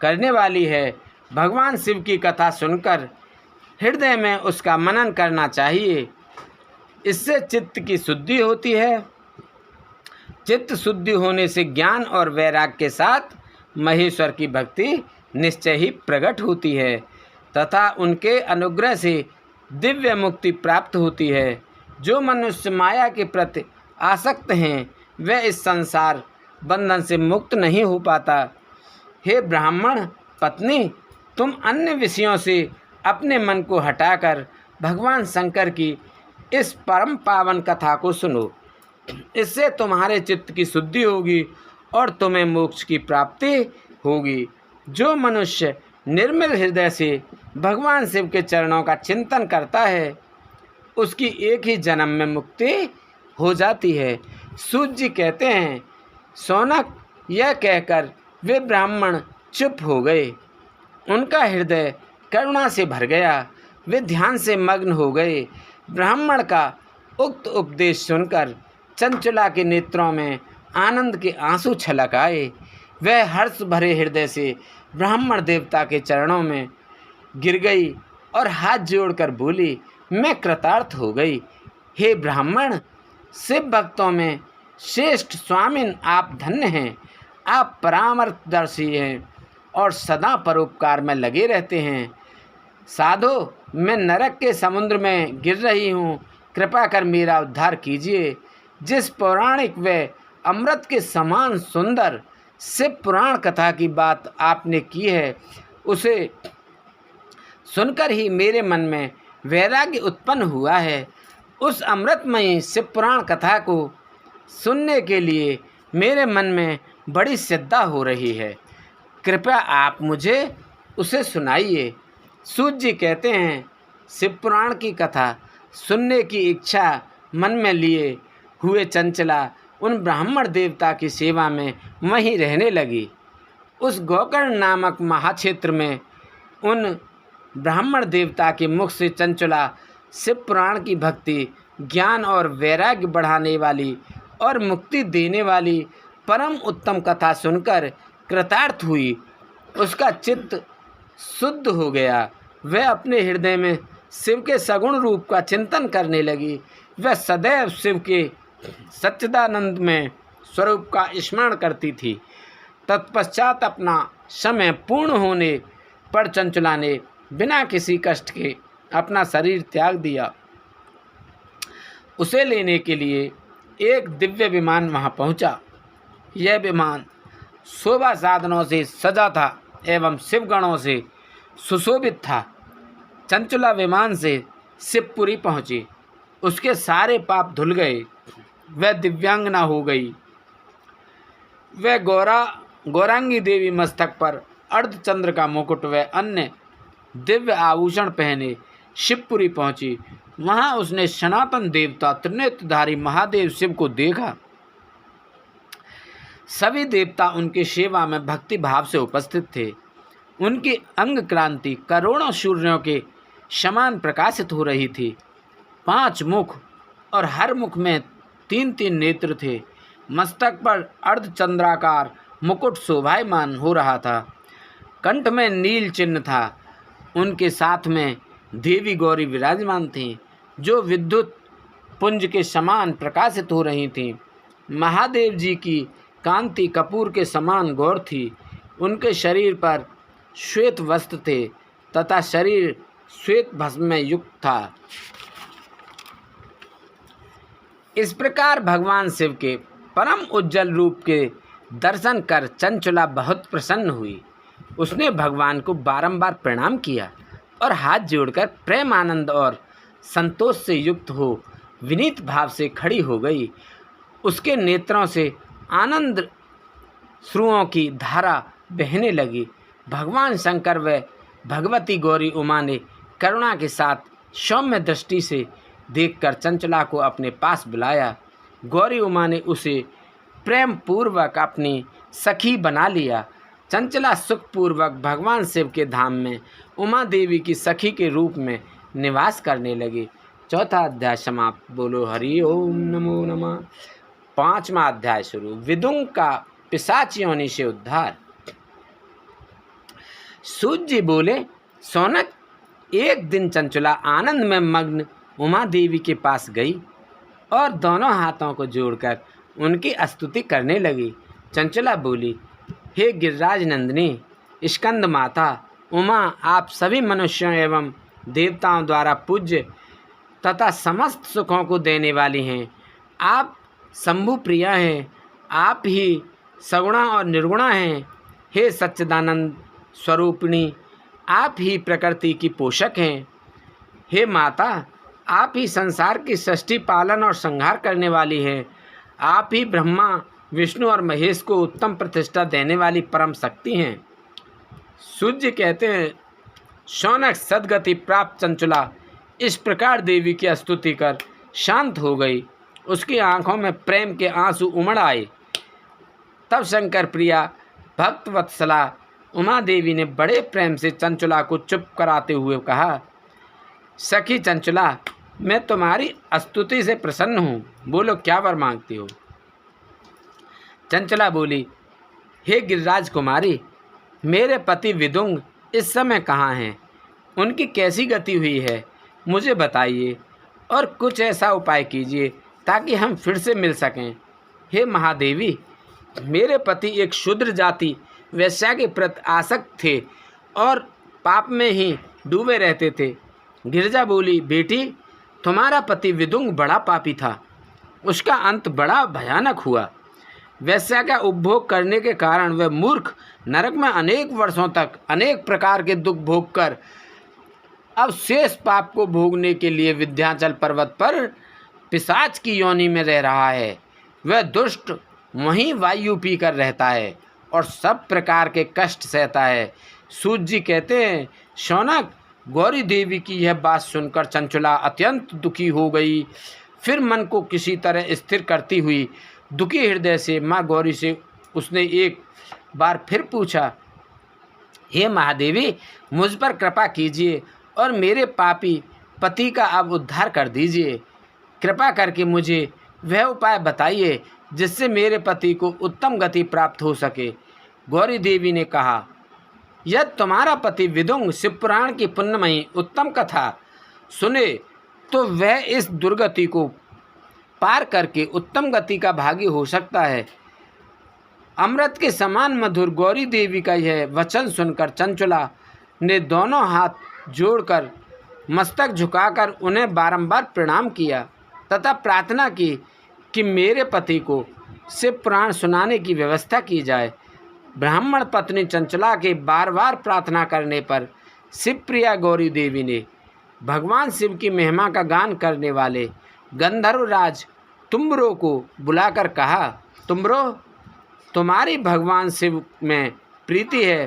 करने वाली है। भगवान शिव की कथा सुनकर हृदय में उसका मनन करना चाहिए। इससे चित्त की शुद्धि होती है। चित्त शुद्धि होने से ज्ञान और वैराग्य के साथ महेश्वर की भक्ति निश्चय ही प्रकट होती है तथा उनके अनुग्रह से दिव्य मुक्ति प्राप्त होती है। जो मनुष्य माया के प्रति आसक्त हैं वह इस संसार बंधन से मुक्त नहीं हो पाता। हे ब्राह्मण पत्नी, तुम अन्य विषयों से अपने मन को हटाकर भगवान शंकर की इस परम पावन कथा को सुनो। इससे तुम्हारे चित्त की शुद्धि होगी और तुम्हें मोक्ष की प्राप्ति होगी। जो मनुष्य निर्मल हृदय से भगवान शिव के चरणों का चिंतन करता है उसकी एक ही जन्म में मुक्ति हो जाती है। सूत जी कहते हैं, सौनक, यह कहकर वे ब्राह्मण चुप हो गए। उनका हृदय करुणा से भर गया। वे ध्यान से मग्न हो गए। ब्राह्मण का उक्त उपदेश सुनकर चंचला के नेत्रों में आनंद के आंसू छलक आए। वह हर्ष भरे हृदय से ब्राह्मण देवता के चरणों में गिर गई और हाथ जोड़कर बोली, मैं कृतार्थ हो गई। हे ब्राह्मण, शिव भक्तों में श्रेष्ठ स्वामिन आप धन्य हैं। आप परामर्शदर्शी हैं और सदा परोपकार में लगे रहते हैं। साधो, मैं नरक के समुद्र में गिर रही हूँ, कृपा कर मेरा उद्धार कीजिए। जिस पौराणिक व अमृत के समान सुंदर शिव पुराण कथा की बात आपने की है उसे सुनकर ही मेरे मन में वैराग्य उत्पन्न हुआ है। उस अमृतमयी शिव पुराण कथा को सुनने के लिए मेरे मन में बड़ी श्रद्धा हो रही है। कृपया आप मुझे उसे सुनाइए। सूत जी कहते हैं, शिव पुराण की कथा सुनने की इच्छा मन में लिए हुए चंचला उन ब्राह्मण देवता की सेवा में वहीं रहने लगी। उस गोकर्ण नामक महाक्षेत्र में उन ब्राह्मण देवता के मुख से चंचला शिव पुराण की भक्ति, ज्ञान और वैराग्य बढ़ाने वाली और मुक्ति देने वाली परम उत्तम कथा सुनकर कृतार्थ हुई। उसका चित्त शुद्ध हो गया। वह अपने हृदय में शिव के सगुण रूप का चिंतन करने लगी। वह सदैव शिव के सच्चिदानंद में स्वरूप का स्मरण करती थी। तत्पश्चात अपना समय पूर्ण होने पर चंचला ने बिना किसी कष्ट के अपना शरीर त्याग दिया। उसे लेने के लिए एक दिव्य विमान वहां पहुंचा। यह विमान शोभा साधनों से सजा था एवं शिवगणों से सुशोभित था। चंचला विमान से शिवपुरी पहुंची। उसके सारे पाप धुल गए। वह दिव्यांगना हो गई। वह गौरांगी देवी मस्तक पर अर्धचंद्र का मुकुट व अन्य दिव्य आभूषण पहने शिवपुरी पहुंची। वहां उसने सनातन देवता त्रिनेत्रधारी महादेव शिव को देखा। सभी देवता उनकी सेवा में भक्ति भाव से उपस्थित थे। उनकी अंग क्रांति करोड़ों सूर्यों के समान प्रकाशित हो रही थी। 5 मुख और हर मुख में 3-3 नेत्र थे। मस्तक पर अर्धचंद्राकार मुकुट शोभायमान हो रहा था। कंठ में नील चिन्ह था। उनके साथ में देवी गौरी विराजमान थीं, जो विद्युत पुंज के समान प्रकाशित हो रही थीं। महादेव जी की कांति कपूर के समान गौर थी। उनके शरीर पर श्वेत वस्त्र थे तथा शरीर श्वेत भस्म में युक्त था। इस प्रकार भगवान शिव के परम उज्जवल रूप के दर्शन कर चंचला बहुत प्रसन्न हुई। उसने भगवान को बारंबार प्रणाम किया और हाथ जोड़कर प्रेम आनंद और संतोष से युक्त हो विनीत भाव से खड़ी हो गई। उसके नेत्रों से आनंद श्रुओं की धारा बहने लगी। भगवान शंकर व भगवती गौरी उमा ने करुणा के साथ सौम्य दृष्टि से देखकर चंचला को अपने पास बुलाया। गौरी उमा ने उसे प्रेम पूर्वक अपनी सखी बना लिया। चंचला सुखपूर्वक भगवान शिव के धाम में उमा देवी की सखी के रूप में निवास करने लगे। चौथा अध्याय समाप्त। बोलो हरि ओम नमो नमः। पांचवा अध्याय शुरू। विदुंग का पिशाच योनि से उद्धार। सूत जी बोले, शौनक, एक दिन चंचला आनंद में मग्न उमा देवी के पास गई और दोनों हाथों को जोड़कर उनकी स्तुति करने लगी। चंचला बोली, हे गिरिराज नंदिनी, स्कंद माता उमा, आप सभी मनुष्यों एवं देवताओं द्वारा पूज्य तथा समस्त सुखों को देने वाली हैं। आप शंभु प्रिया हैं, आप ही सगुणा और निर्गुणा हैं। हे सच्चिदानंद स्वरूपिणी, आप ही प्रकृति की पोषक हैं। हे माता, आप ही संसार की सृष्टि, पालन और संहार करने वाली हैं। आप ही ब्रह्मा, विष्णु और महेश को उत्तम प्रतिष्ठा देने वाली परम शक्ति हैं। सूर्य कहते हैं, शौनक, सद्गति प्राप्त चंचला इस प्रकार देवी की स्तुति कर शांत हो गई। उसकी आंखों में प्रेम के आंसू उमड़ आए। तब शंकर प्रिया भक्तवत्सला उमा देवी ने बड़े प्रेम से चंचला को चुप कराते हुए कहा, सखी चंचला, मैं तुम्हारी स्तुति से प्रसन्न हूँ। बोलो, क्या वर मांगती हो? चंचला बोली, हे गिरिराज कुमारी, मेरे पति विदुंग इस समय कहाँ हैं? उनकी कैसी गति हुई है, मुझे बताइए और कुछ ऐसा उपाय कीजिए ताकि हम फिर से मिल सकें। हे महादेवी, मेरे पति एक शूद्र जाति वैश्या के प्रति आसक्त थे और पाप में ही डूबे रहते थे। गिरिजा बोली, बेटी, तुम्हारा पति विदुंग बड़ा पापी था। उसका अंत बड़ा भयानक हुआ। वैश्या का उपभोग करने के कारण वह मूर्ख नरक में अनेक वर्षों तक अनेक प्रकार के दुख भोग कर अब शेष पाप को भोगने के लिए विंध्याचल पर्वत पर पिशाच की योनि में रह रहा है। वह दुष्ट वहीं वायु पीकर रहता है और सब प्रकार के कष्ट सहता है। सूत जी कहते हैं, शौनक, गौरी देवी की यह बात सुनकर चंचला अत्यंत दुखी हो गई। फिर मन को किसी तरह स्थिर करती हुई दुखी हृदय से माँ गौरी से उसने एक बार फिर पूछा, हे महादेवी, मुझ पर कृपा कीजिए और मेरे पापी पति का अब उद्धार कर दीजिए। कृपा करके मुझे वह उपाय बताइए जिससे मेरे पति को उत्तम गति प्राप्त हो सके। गौरी देवी ने कहा, यदि तुम्हारा पति विदुंग शिवपुराण की पुण्यमयी उत्तम कथा सुने तो वह इस दुर्गति को पार करके उत्तम गति का भागी हो सकता है। अमृत के समान मधुर गौरी देवी का यह वचन सुनकर चंचला ने दोनों हाथ जोड़कर मस्तक झुकाकर उन्हें बारंबार प्रणाम किया तथा प्रार्थना की कि मेरे पति को शिव पुराण सुनाने की व्यवस्था की जाए। ब्राह्मण पत्नी चंचला के बार बार प्रार्थना करने पर शिवप्रिया गौरी देवी ने भगवान शिव की महिमा का गान करने वाले गंधर्वराज तुम्बरो को बुलाकर कहा, तुम्बरो, तुम्हारी भगवान शिव में प्रीति है।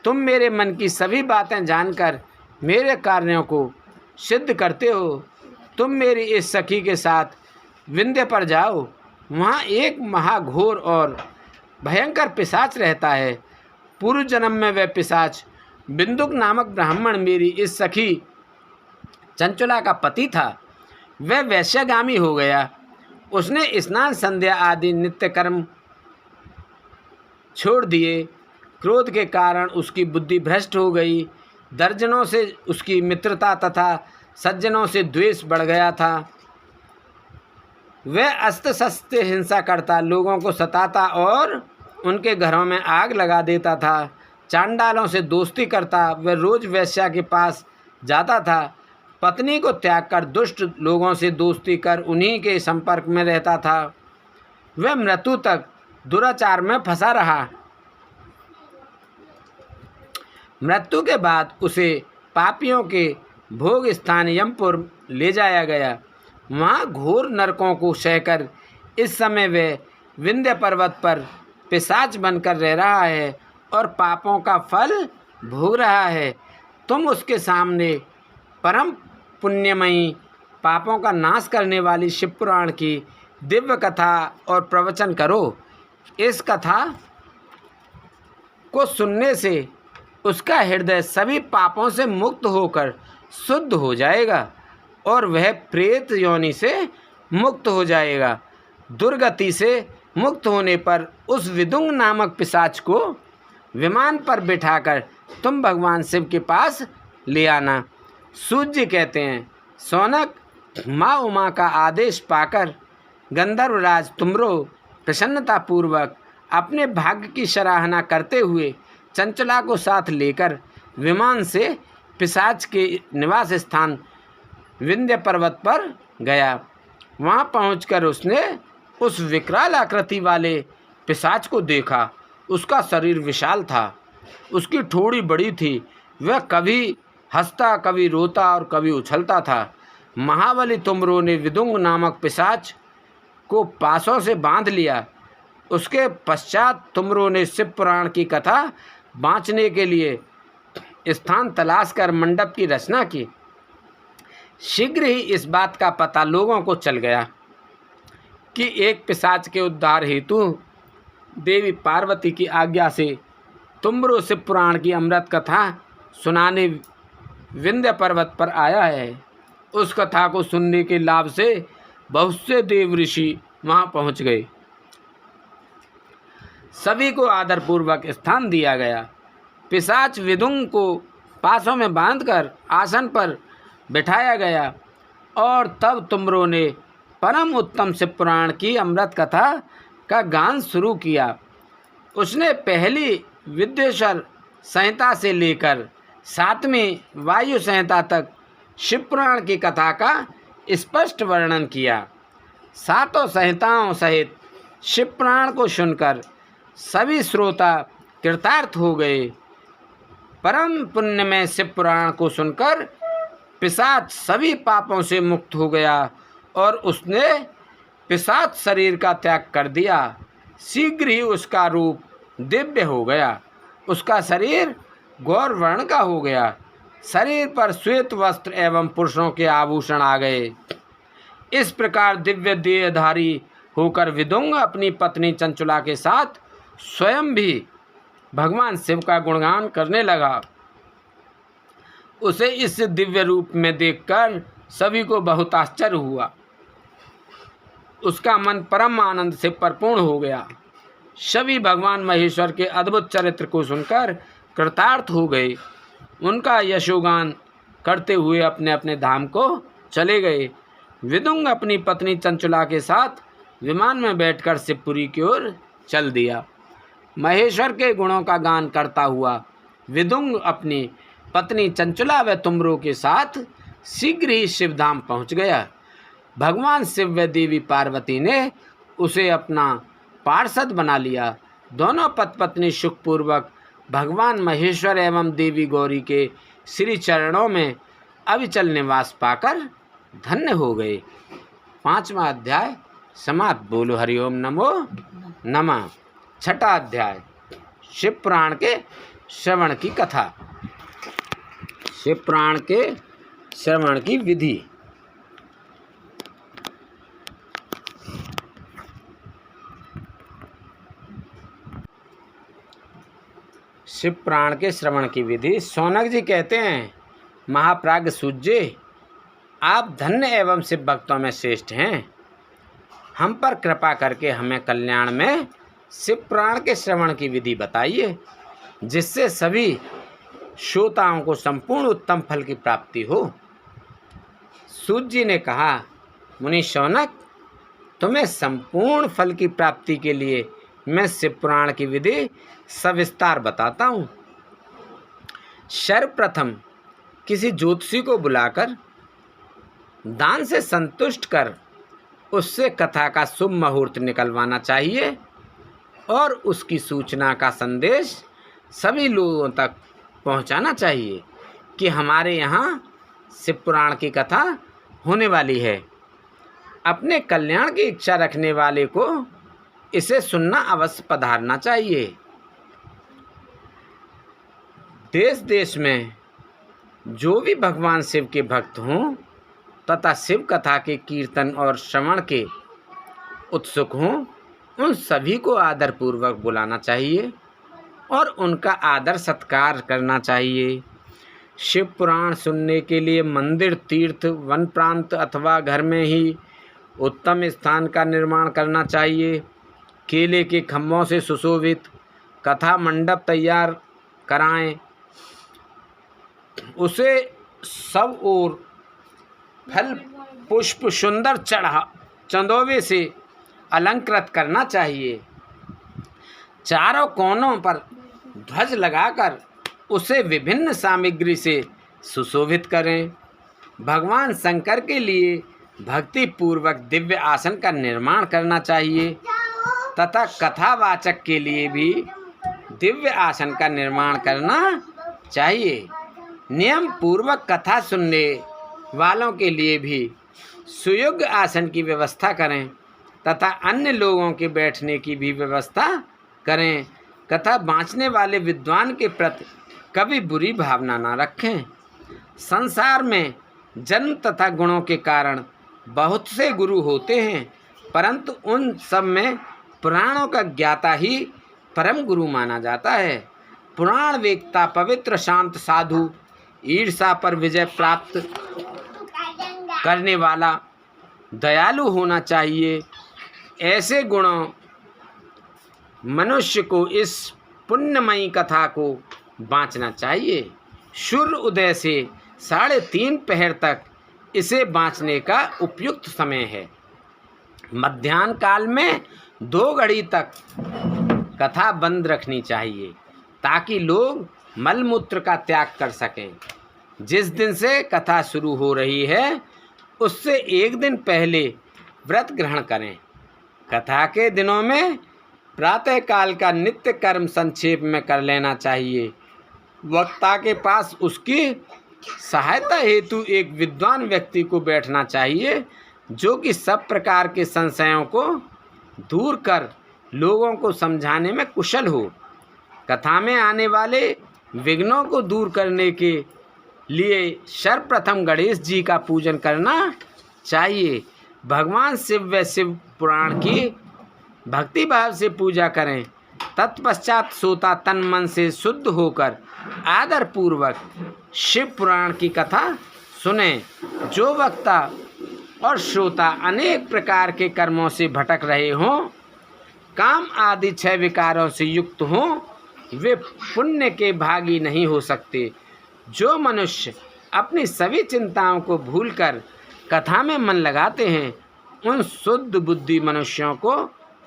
तुम मेरे मन की सभी बातें जानकर मेरे कार्यों को सिद्ध करते हो। तुम मेरी इस सखी के साथ विंध्य पर जाओ। वहाँ एक महाघोर और भयंकर पिशाच रहता है। पूर्व जन्म में वह पिशाच बिंदुक नामक ब्राह्मण मेरी इस सखी चंचला का पति था। वह वैश्यगामी हो गया। उसने स्नान संध्या आदि नित्य कर्म छोड़ दिए। क्रोध के कारण उसकी बुद्धि भ्रष्ट हो गई। दर्जनों से उसकी मित्रता तथा सज्जनों से द्वेष बढ़ गया था। वह अस्त्र शस्त्र हिंसा करता, लोगों को सताता और उनके घरों में आग लगा देता था। चांडालों से दोस्ती करता। वह रोज वैश्या के पास जाता था। पत्नी को त्याग कर दुष्ट लोगों से दोस्ती कर उन्हीं के संपर्क में रहता था। वह मृत्यु तक दुराचार में फंसा रहा। मृत्यु के बाद उसे पापियों के भोग स्थान यमपुर ले जाया गया। वहाँ घोर नरकों को सहकर इस समय वह विंध्य पर्वत पर पिशाच बनकर रह रहा है और पापों का फल भोग रहा है। तुम उसके सामने परम पुण्यमयी पापों का नाश करने वाली शिवपुराण की दिव्य कथा और प्रवचन करो। इस कथा को सुनने से उसका हृदय सभी पापों से मुक्त होकर शुद्ध हो जाएगा और वह प्रेत योनि से मुक्त हो जाएगा। दुर्गति से मुक्त होने पर उस विदुंग नामक पिशाच को विमान पर बिठाकर तुम भगवान शिव के पास ले आना। सूत जी कहते हैं, सौनक, माँ उमा का आदेश पाकर गंधर्वराज तुमरो प्रसन्नतापूर्वक अपने भाग्य की सराहना करते हुए चंचला को साथ लेकर विमान से पिशाच के निवास स्थान विंध्य पर्वत पर गया। वहाँ पहुंचकर उसने उस विकराल आकृति वाले पिशाच को देखा। उसका शरीर विशाल था, उसकी ठोड़ी बड़ी थी, वह कभी हंसता, कभी रोता और कभी उछलता था। महाबली तुमरो ने विदुंग नामक पिशाच को पासों से बांध लिया। उसके पश्चात तुमरो ने शिव पुराण की कथा बाँचने के लिए स्थान तलाश कर मंडप की रचना की। शीघ्र ही इस बात का पता लोगों को चल गया कि एक पिशाच के उद्धार हेतु देवी पार्वती की आज्ञा से तुमरो शिव पुराण की अमृत कथा सुनाने विंध्य पर्वत पर आया है। उस कथा को सुनने के लाभ से बहुत से देव ऋषि वहाँ पहुँच गए। सभी को आदरपूर्वक स्थान दिया गया। पिशाच विदुंग को पासों में बांधकर आसन पर बिठाया गया और तब तुमरो ने परम उत्तम शिव पुराण की अमृत कथा का गान शुरू किया। उसने पहली विद्वेश्वर संहिता से लेकर 7वीं वायु संहिता तक शिव पुराण की कथा का स्पष्ट वर्णन किया। 7 संहिताओं सहित शिव पुराण को सुनकर सभी श्रोता कृतार्थ हो गए। परम पुण्य में शिव पुराण को सुनकर पिशाच सभी पापों से मुक्त हो गया और उसने पिशाच शरीर का त्याग कर दिया। शीघ्र ही उसका रूप दिव्य हो गया, उसका शरीर गौर वर्ण का हो गया। शरीर पर श्वेत वस्त्र एवं पुरुषों के आभूषण आ गए। इस प्रकार दिव्य देहधारी होकर विदुंग अपनी पत्नी चंचुला के साथ स्वयं भी भगवान शिव का गुणगान करने लगा। उसे इस दिव्य रूप में देखकर सभी को बहुत आश्चर्य हुआ। उसका मन परम आनंद से परिपूर्ण हो गया। सभी भगवान महेश्वर के अद्भुत चरित्र को सुनकर कृतार्थ हो गए। उनका यशोगान करते हुए अपने अपने धाम को चले गए। विदुंग अपनी पत्नी चंचुला के साथ विमान में बैठकर शिवपुरी की ओर चल दिया। महेश्वर के गुणों का गान करता हुआ विदुंग अपनी पत्नी चंचुला व तुमरो के साथ शीघ्र ही शिवधाम पहुंच गया। भगवान शिव व देवी पार्वती ने उसे अपना पार्षद बना लिया। दोनों पत्नी सुखपूर्वक भगवान महेश्वर एवं देवी गौरी के श्री चरणों में अविचल निवास पाकर धन्य हो गए। 5वां अध्याय समाप्त। बोलो हरिओम नमो नमः। 6ठा अध्याय शिव पुराण के श्रवण की कथा। शिव पुराण के श्रवण की विधि। शिव पुराण के श्रवण की विधि। सौनक जी कहते हैं, महाप्राज्ञ सूत जी, आप धन्य एवं शिव भक्तों में श्रेष्ठ हैं। हम पर कृपा करके हमें कल्याण में शिव पुराण के श्रवण की विधि बताइए, जिससे सभी श्रोताओं को संपूर्ण उत्तम फल की प्राप्ति हो। सूत जी ने कहा, मुनि शौनक, तुम्हें संपूर्ण फल की प्राप्ति के लिए मैं शिव पुराण की विधि सविस्तार बताता हूँ। सर्वप्रथम किसी ज्योतिषी को बुलाकर दान से संतुष्ट कर उससे कथा का शुभ मुहूर्त निकलवाना चाहिए और उसकी सूचना का संदेश सभी लोगों तक पहुंचाना चाहिए कि हमारे यहाँ शिव पुराण की कथा होने वाली है। अपने कल्याण की इच्छा रखने वाले को इसे सुनना अवश्य पधारना चाहिए। देश देश में जो भी भगवान शिव के भक्त हों तथा शिव कथा के कीर्तन और श्रवण के उत्सुक हों, उन सभी को आदरपूर्वक बुलाना चाहिए और उनका आदर सत्कार करना चाहिए। शिव पुराण सुनने के लिए मंदिर, तीर्थ, वन प्रांत अथवा घर में ही उत्तम स्थान का निर्माण करना चाहिए। केले के खम्भों से सुशोभित कथा मंडप तैयार कराएं। उसे सब ओर फल पुष्प सुंदर चंदोवे से अलंकृत करना चाहिए। चारों कोनों पर ध्वज लगाकर उसे विभिन्न सामग्री से सुशोभित करें। भगवान शंकर के लिए भक्ति पूर्वक दिव्य आसन का निर्माण करना चाहिए तथा कथावाचक के लिए भी दिव्य आसन का निर्माण करना चाहिए। नियम पूर्वक कथा सुनने वालों के लिए भी सुयोग्य आसन की व्यवस्था करें तथा अन्य लोगों के बैठने की भी व्यवस्था करें। कथा बाँचने वाले विद्वान के प्रति कभी बुरी भावना न रखें। संसार में जन्म तथा गुणों के कारण बहुत से गुरु होते हैं, परंतु उन सब में पुराणों का ज्ञाता ही परम गुरु माना जाता है। पुराण वेत्ता पवित्र शांत साधु, ईर्ष्या पर विजय प्राप्त करने वाला, दयालु होना चाहिए। ऐसे गुणों मनुष्य को इस पुण्यमयी कथा को बाँचना चाहिए। सूर्य उदय से 3:30 पहर तक इसे बाँचने का उपयुक्त समय है। मध्याह्न काल में 2 घड़ी तक कथा बंद रखनी चाहिए ताकि लोग मलमूत्र का त्याग कर सकें। जिस दिन से कथा शुरू हो रही है उससे 1 दिन पहले व्रत ग्रहण करें। कथा के दिनों में प्रातः काल का नित्य कर्म संक्षेप में कर लेना चाहिए। वक्ता के पास उसकी सहायता हेतु एक विद्वान व्यक्ति को बैठना चाहिए जो कि सब प्रकार के संशयों को दूर कर लोगों को समझाने में कुशल हो। कथा में आने वाले विघ्नों को दूर करने के लिए सर्वप्रथम गणेश जी का पूजन करना चाहिए। भगवान शिव व शिव पुराण की भक्ति भाव से पूजा करें। तत्पश्चात श्रोता तन मन से शुद्ध होकर आदर पूर्वक शिव पुराण की कथा सुने। जो वक्ता और श्रोता अनेक प्रकार के कर्मों से भटक रहे हों, काम आदि 6 विकारों से युक्त हों, वे पुण्य के भागी नहीं हो सकते। जो मनुष्य अपनी सभी चिंताओं को भूलकर कथा में मन लगाते हैं, उन शुद्ध बुद्धि मनुष्यों को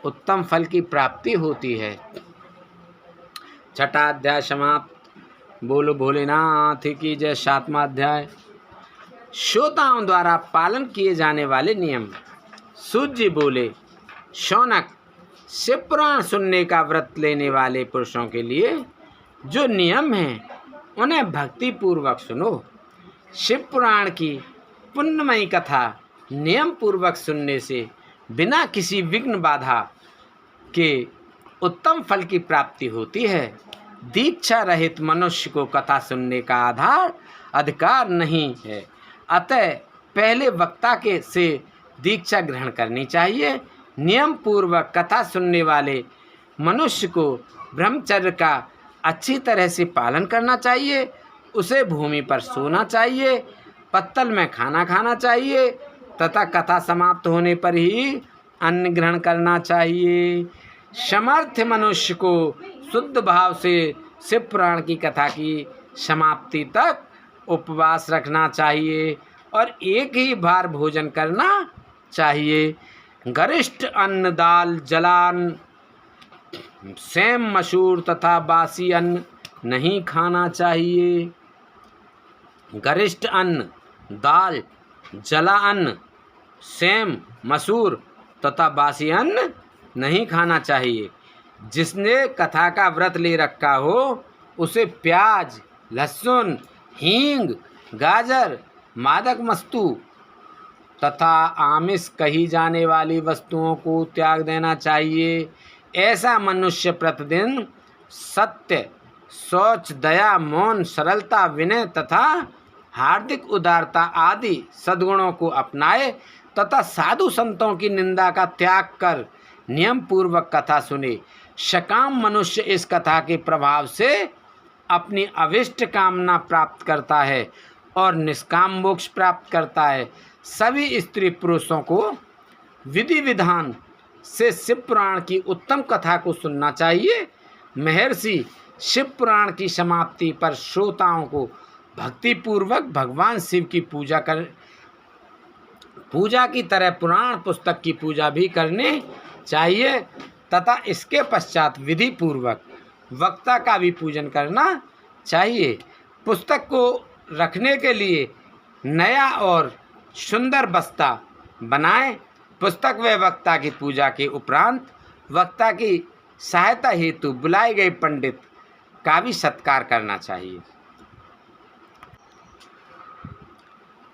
उत्तम फल की प्राप्ति होती है। 6वां अध्याय समाप्त। बोलो भोलेनाथ की जय। 7वां अध्याय श्रोताओं द्वारा पालन किए जाने वाले नियम। सूत जी बोले, शौनक, शिव पुराण सुनने का व्रत लेने वाले पुरुषों के लिए जो नियम हैं उन्हें भक्ति पूर्वक सुनो। शिव पुराण की पुण्यमयी कथा नियम पूर्वक सुनने से बिना किसी विघ्न बाधा के उत्तम फल की प्राप्ति होती है। दीक्षा रहित मनुष्य को कथा सुनने का अधिकार नहीं है, अतः पहले वक्ता के से दीक्षा ग्रहण करनी चाहिए। नियम पूर्वक कथा सुनने वाले मनुष्य को ब्रह्मचर्य का अच्छी तरह से पालन करना चाहिए। उसे भूमि पर सोना चाहिए, पत्तल में खाना खाना चाहिए तथा कथा समाप्त होने पर ही अन्न ग्रहण करना चाहिए। समर्थ मनुष्य को शुद्ध भाव से शिव पुराण की कथा की समाप्ति तक उपवास रखना चाहिए और एक ही बार भोजन करना चाहिए। गरिष्ठ अन्न, दाल, जलान, सेम, मसूर तथा बासी अन्न नहीं खाना चाहिए। गरिष्ठ अन्न, दाल, जला अन्न, सेम, मसूर तथा बासी अन्न नहीं खाना चाहिए। जिसने कथा का व्रत ले रखा हो उसे प्याज, लहसुन, हींग, गाजर, मादक वस्तु तथा आमिष कही जाने वाली वस्तुओं को त्याग देना चाहिए। ऐसा मनुष्य प्रतिदिन सत्य, शौच, दया, मौन, सरलता, विनय तथा हार्दिक उदारता आदि सद्गुणों को अपनाए तथा साधु संतों की निंदा का त्याग कर नियम पूर्वक कथा सुने। सकाम मनुष्य इस कथा के प्रभाव से अपनी अविष्ट कामना प्राप्त करता है और निष्काम मोक्ष प्राप्त करता है। सभी स्त्री पुरुषों को विधि विधान से शिव पुराण की उत्तम कथा को सुनना चाहिए। महर्षि शिव पुराण की समाप्ति पर श्रोताओं को भक्तिपूर्वक भगवान शिव की पूजा की तरह पुराण पुस्तक की पूजा भी करनी चाहिए तथा इसके पश्चात विधि पूर्वक वक्ता का भी पूजन करना चाहिए। पुस्तक को रखने के लिए नया और सुंदर बस्ता बनाएं। पुस्तक व वक्ता की पूजा के उपरांत वक्ता की सहायता हेतु बुलाए गए पंडित का भी सत्कार करना चाहिए।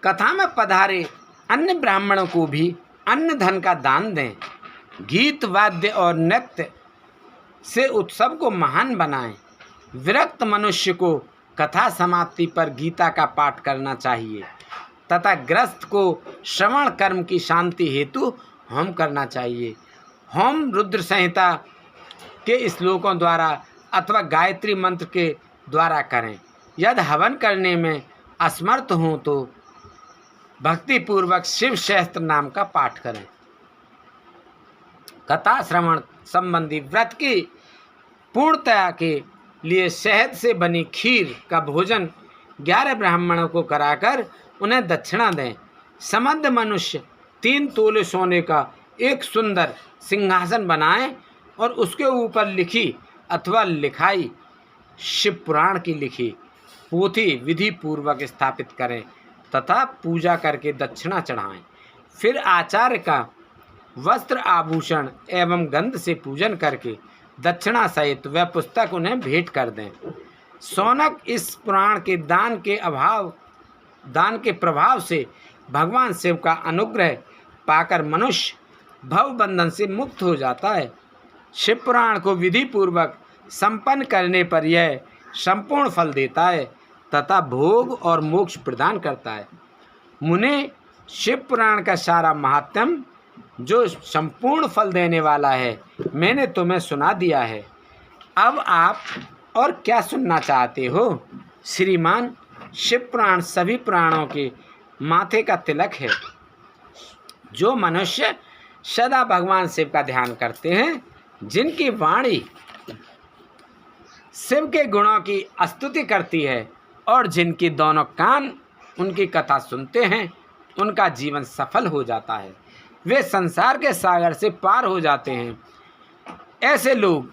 कथा में पधारे अन्य ब्राह्मणों को भी अन्न धन का दान दें। गीत वाद्य और नृत्य से उत्सव को महान बनाएं। विरक्त मनुष्य को कथा समाप्ति पर गीता का पाठ करना चाहिए तथा ग्रस्त को श्रवण कर्म की शांति हेतु होम करना चाहिए। होम रुद्र संहिता के श्लोकों द्वारा अथवा गायत्री मंत्र के द्वारा करें। यदि हवन करने में असमर्थ हों तो भक्तिपूर्वक शिव सहस्त्र नाम का पाठ करें। कथा श्रवण संबंधी व्रत की पूर्णता के लिए शहद से बनी खीर का भोजन 11 ब्राह्मणों को कराकर उन्हें दक्षिणा दें। समर्थ मनुष्य 3 तोले सोने का एक सुंदर सिंहासन बनाएं और उसके ऊपर लिखी अथवा लिखाई शिव पुराण की लिखी पोथी विधि पूर्वक स्थापित करें तथा पूजा करके दक्षिणा चढ़ाएं। फिर आचार्य का वस्त्र आभूषण एवं गंध से पूजन करके दक्षिणा सहित वह पुस्तक उन्हें भेंट कर दें। शौनक इस पुराण के दान के प्रभाव से भगवान शिव का अनुग्रह पाकर मनुष्य भव बंधन से मुक्त हो जाता है। शिव पुराण को विधि पूर्वक संपन्न करने पर यह संपूर्ण फल देता है तथा भोग और मोक्ष प्रदान करता है। मुने शिव पुराण का सारा महात्म्य जो संपूर्ण फल देने वाला है मैंने तुम्हें सुना दिया है। अब आप और क्या सुनना चाहते हो? श्रीमान, शिव पुराण सभी पुराणों के माथे का तिलक है। जो मनुष्य सदा भगवान शिव का ध्यान करते हैं, जिनकी वाणी शिव के गुणों की स्तुति करती है और जिनके दोनों कान उनकी कथा सुनते हैं, उनका जीवन सफल हो जाता है। वे संसार के सागर से पार हो जाते हैं। ऐसे लोग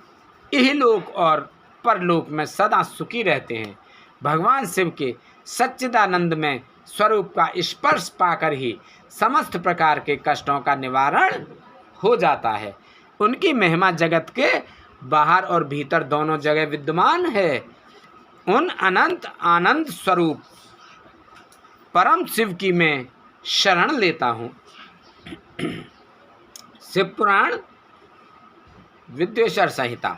इहलोक और परलोक में सदा सुखी रहते हैं। भगवान शिव के सच्चिदानंद में स्वरूप का स्पर्श पाकर ही समस्त प्रकार के कष्टों का निवारण हो जाता है। उनकी महिमा जगत के बाहर और भीतर दोनों जगह विद्यमान है। उन अनंत आनंद स्वरूप परम शिव की मैं शरण लेता हूँ। शिव पुराण विद्वेश्वर संहिता।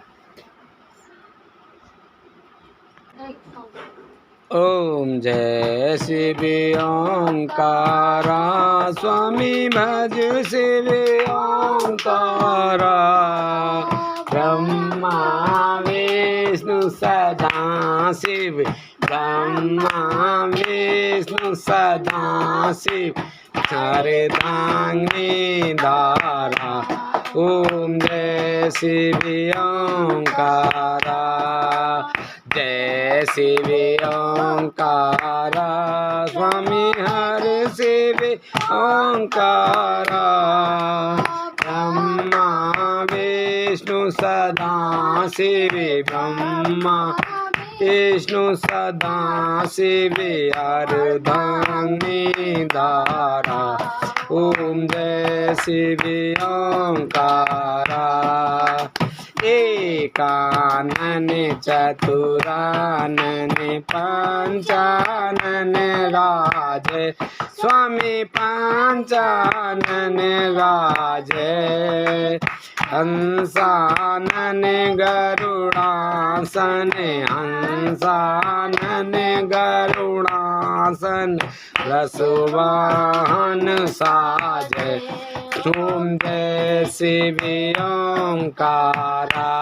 ओम जय शिव ओंकारा स्वामी भज शिव ओंकारा। ब्रह्मा विष्णु सदा शिव, ब्रह्मा विष्णु सदा शिव, हरदांगी धारा। ओम जय शिव ओंकारा, जय शिव ओंकारा स्वामी हर शिव ओंकारा। ब्रह्मा विष्णु सदा शिव, ब्रह्मा विष्णु सदा शिव, अर्धांगिनी धारा। ओम जय शिव ओंकारा। एकानन चतुरानन पंचानन राज, स्वामी पंचानन राज। हंसानन गरुड़ासन, हंसानन गरुड़ासन, रसवाहन साज। ओम जय शिव ओंकारा,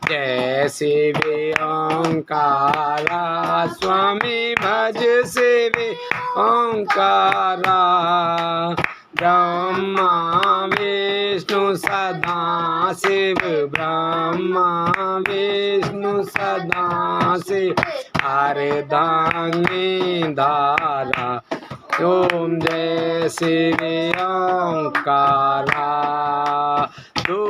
जय शिव ओंकारा स्वामी भज शिव ओंकारा ब्रह्मा विष्णु सदा शिव ब्रह्मा विष्णु सदा शिव अर्धांगी धारा ओम जय शिव ओंकारा दो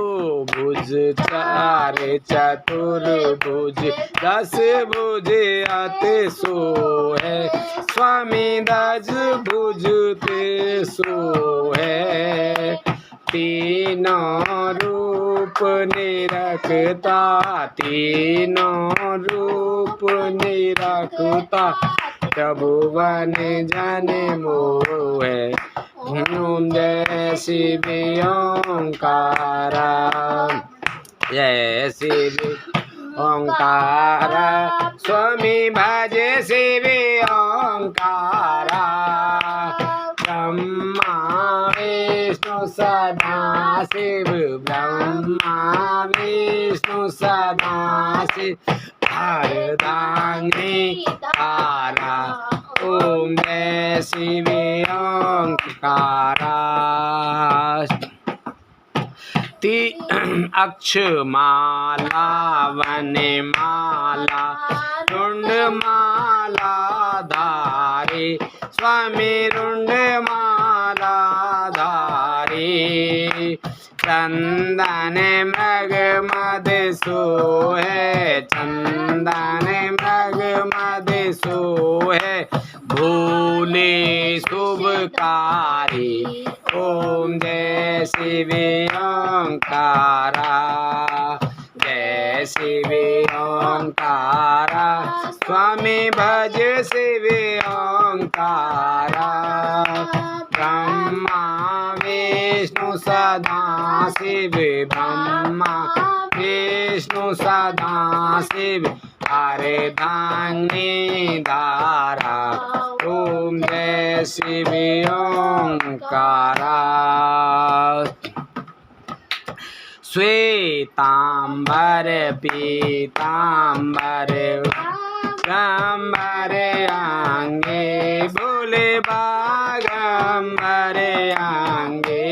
भुज चार चतुर्भुज 10 भुज अति सो है स्वामी 10 भुज ते सो है तीनों रूप निरखता तीनों रूप निरखता त्रिभुवन जन मोहे ओम जय शिव ओंकारा जय शिव ओंकारा स्वामी भज शिव ओंकारा ब्रह्मा विष्णु सदा शिव ब्रह्मा विष्णु सदा शिव अर्धांगी धारा ओम जय शिव ओंकारा अक्षमाला वनमाला रुंडमाला धारे स्वामी रुंडमाला धारे चंदन मृग मद सोहे चंदन मृग मद सोहे भूले शुभकारी ओम जय शिव ओंकारा जय शिव ओंकारा स्वामी भज शिव ओंकारा ब्रह्मा विष्णु सदा शिव ब्रह्मा विष्णु सदा शिव अर्धांगी धारा ओम जय शिव ओंकारा श्वेतांबर पीतांबर गंबर आंगे बोले बागंबर आंगे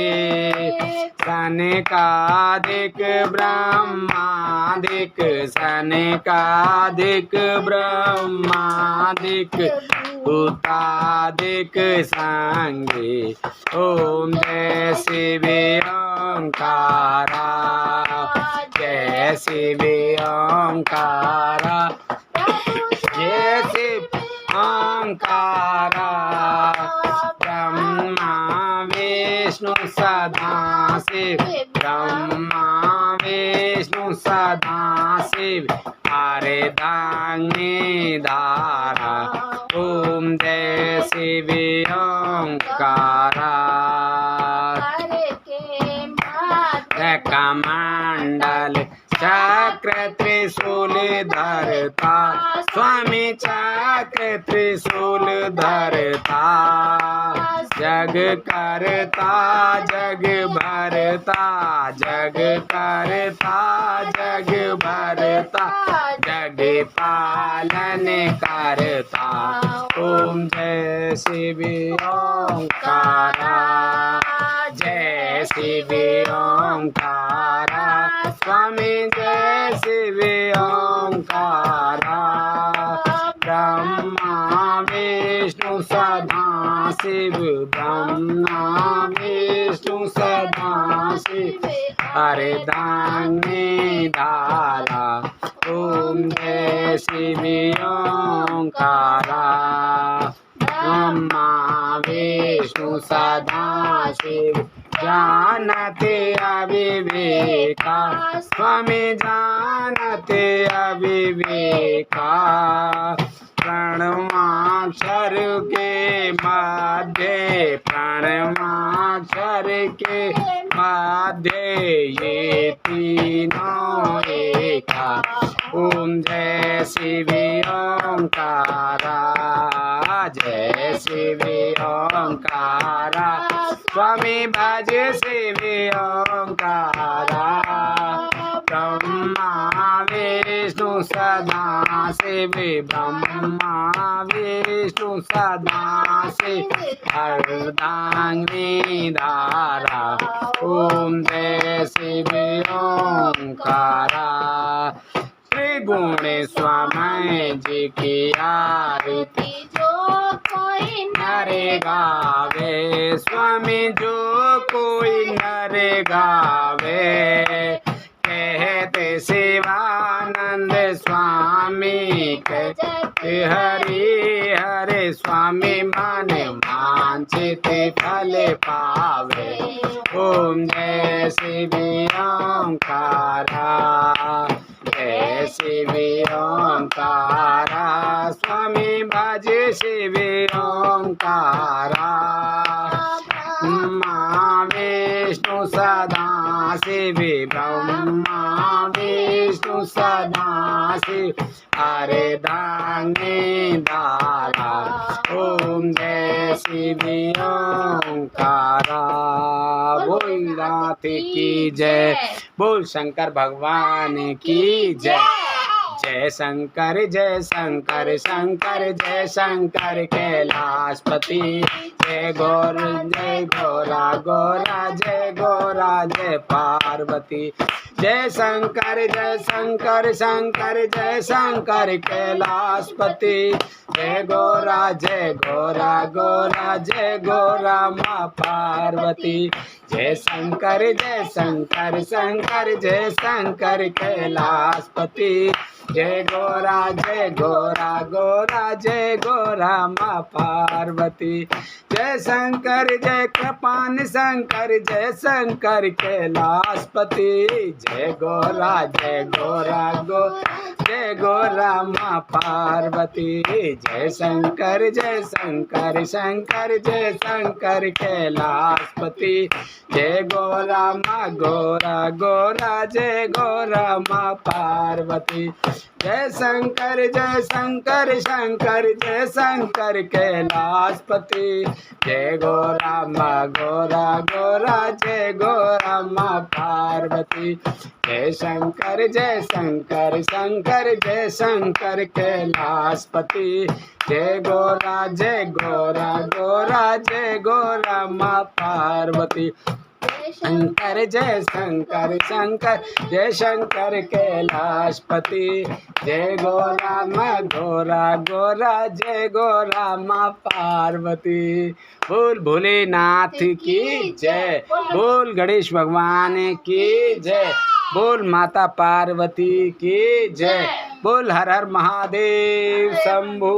सनकादिक ब्रह्मादिक सनकादिक ब्रह्मादिक भूतादिक संगे ओम जय शिव ओंकारा जय शिव ओंकारा जय शिव ओंकारा ब्रह्मा विष्णु सदा शिव ब्रह्मा विष्णु सदा शिव अर्धांगी धारा ओम जय शिव ओंकारा कमंडल चक्र त्रिशूल धरता स्वामी चक्र त्रिशूल धरता जग करता जग भरता जग करता जग भरता जग पालन करता ओम जय शिव ओंकारा जय शिव ओंकारा स्वामी जय शिव ओंकारा ब्रह्मा विष्णु सदा शिव ब्रह्मा विष्णु सदा शिव अर्धांगी धारा ओम जय शिव ओंकारा ब्रह्मा विष्णु सदा शिव जानते अविवेका स्वामी जानते अविवेका प्रणवाक्षर के मध्य प्रणवाक्षर के मध्य ये तीनों एका ओम जय शिव ओंकारा जय शिव ओंकारा स्वामी भज शिव ओंकारा ब्रह्मा शिव ब्रह्मा विष्णु सदा शिव अर्धांगिनी धारा ओम जय शिव ओंकारा। त्रिगुणेश्वरमय जी की आरती जो कोई नरे गावे, स्वामी जो कोई नरे गावे, कहते शिवानंद स्वामी कहते हरि हरे स्वामी मन वांछित फल पावे। ओम जय शिव ओंकारा, जय शिव ओंकारा, स्वामी भज शिव ओंकारा। ब्रह्मा विष्णु सदा शिव ब्रह्मा विष्णु सदा शिव अर्धांगिनी धारा ओम जय शिव ओंकारा। बोल नाथ की जय, बोल शंकर भगवान की जय। जय शंकर शंकर जय शंकर कैलाशपति। जय गोरा गोरा जय गोरा जय पार्वती। जय शंकर शंकर जय शंकर कैलाशपति। जय गोरा गोरा जय गोरा माँ पार्वती। जय शंकर जय शंकर कैलाशपति। जय गोरा जय गोरा माँ पार्वती। जय शंकर जय कृपान शंकर जय शंकर कैलाशपति। जय गोरा जय गोरा माँ पार्वती। जय शंकर जय शंकर कैलाशपति। जय गोरा जय गोरा माँ पार्वती। जय शंकर जय शंकर कैलाशपति। जय गोरा जय गोरा माँ पार्वती। जय शंकर जय शंकर कैलाशपति। जय गोरा जय गोरा माँ पार्वती। शंकर जय शंकर कैलाशपति। जय गोरा जय गोरा माँ पार्वती। बोल भोलेनाथ की जय, बोल गणेश भगवान की जय, बोल माता पार्वती की जय, बोल हर हर महादेव शंभू।